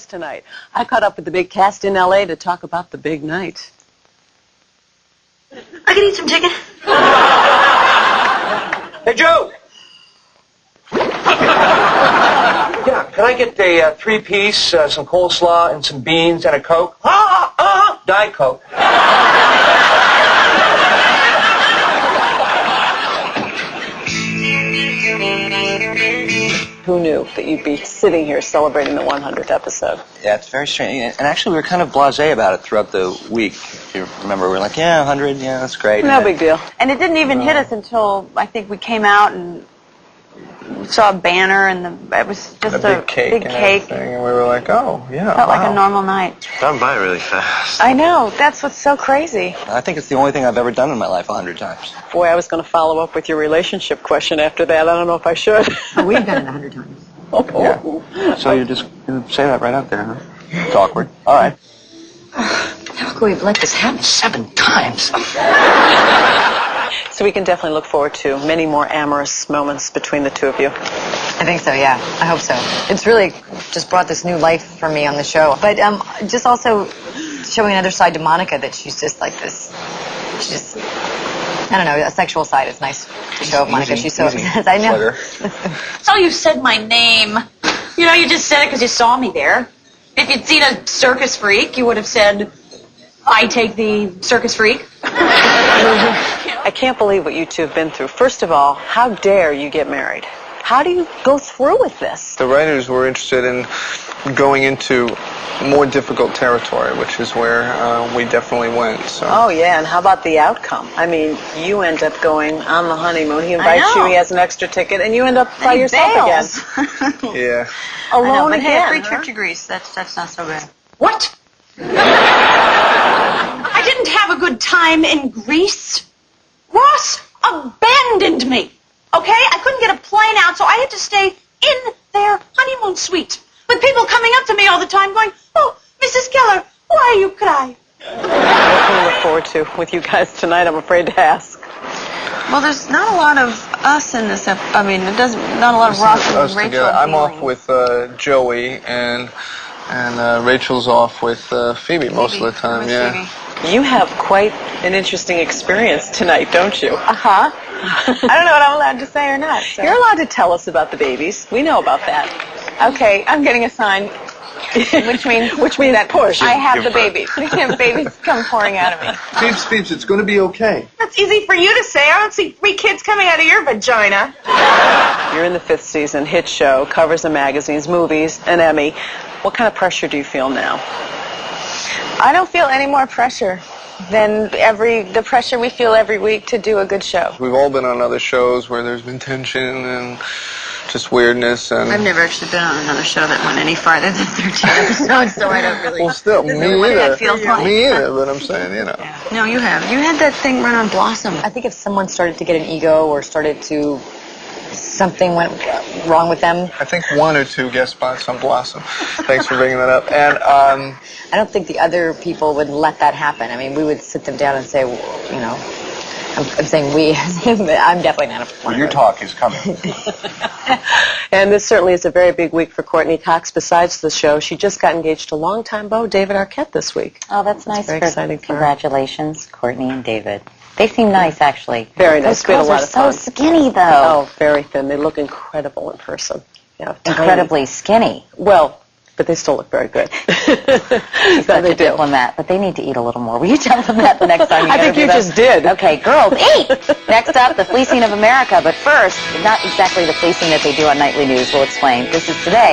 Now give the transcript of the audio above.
Tonight. I caught up with the big cast in L.A. to talk about the big night. I can eat some chicken. Hey, Joe! Yeah, can I get a three-piece, some coleslaw, and some beans, and a Coke? Diet Coke. Who knew that you'd be sitting here celebrating the 100th episode? Yeah, it's very strange. And actually, we were kind of blasé about it throughout the week. If you remember, we were like, yeah, 100, yeah, that's great. No big deal. And it didn't even hit us until I think we came out and saw a banner, and it was just a big cake, and we were like, oh, yeah, felt like a normal night. Gone by really fast. I know. That's what's so crazy. I think it's the only thing I've ever done in my life 100 times. Boy, I was going to follow up with your relationship question after that. I don't know if I should. Oh, we've done it 100 times. Yeah. So you say that right out there, huh? It's awkward. All right. How could we have let this happen 7 times? So we can definitely look forward to many more amorous moments between the two of you. I think so, yeah. I hope so. It's really just brought this new life for me on the show. But just also showing another side to Monica, that she's just like this. She's just, I don't know, a sexual side. It's nice to show Monica. She's so obsessed. I know. So you said my name. You know, you just said it because you saw me there. If you'd seen a circus freak, you would have said, I take the circus freak. I can't believe what you two have been through. First of all, how dare you get married? How do you go through with this? The writers were interested in going into more difficult territory, which is where we definitely went. So. Oh, yeah, and how about the outcome? I mean, you end up going on the honeymoon. He invites you, he has an extra ticket, and you end up by yourself again. Yeah. Alone But again. hey, a free trip to Greece. That's not so bad. What? I didn't have a good time in Greece. Ross abandoned me. Okay? I couldn't get a plane out, so I had to stay in their honeymoon suite. With people coming up to me all the time going, oh, Mrs. Keller, why are you crying? What can we look forward to with you guys tonight, I'm afraid to ask. Well, there's not a lot of us in this. I mean, it doesn't. Not a lot of Ross and Us Rachel. together. I'm dealing. off with Joey, and Rachel's off with Phoebe most of the time. With Yeah. Phoebe. You have quite an interesting experience tonight, don't you? Uh-huh. I don't know what I'm allowed to say or not. So. You're allowed to tell us about the babies. We know about that. Okay, I'm getting a sign. Which means that push. I have the babies. Babies come pouring out of me. Peeps, it's going to be okay. That's easy for you to say. I don't see 3 kids coming out of your vagina. You're in the 5th season, hit show, covers of magazines, movies, an Emmy. What kind of pressure do you feel now? I don't feel any more pressure than the pressure we feel every week to do a good show. We've all been on other shows where there's been tension and just weirdness. And I've never actually been on another show that went any farther than 13 episodes, so I don't really. well, still, me either. feels like. Me either, but I'm saying, you know. No, you have. You had that thing run on Blossom. I think if someone started to get an ego or started to, something went wrong with them. I think 1 or 2 guest spots on Blossom. Thanks for bringing that up. And I don't think the other people would let that happen. I mean, we would sit them down and say, you know, I'm saying we. I'm definitely not a Well, your talk is coming. And this certainly is a very big week for Courtney Cox. Besides the show, she just got engaged to longtime beau David Arquette this week. Oh, that's nice. very exciting for her. Congratulations, Courtney and David. They seem nice, actually. Very nice. Those We had a girls lot are of fun. so skinny, though. Oh, very thin. They look incredible in person. Yeah, tiny. Incredibly skinny. Well, but they still look very good. She's such a diplomat, but they need to eat a little more. Will you tell them that the next time you I think interview you them? just did. Okay, girls, eat! Next up, the fleecing of America. But first, not exactly the fleecing that they do on nightly news. We'll explain. This is Today.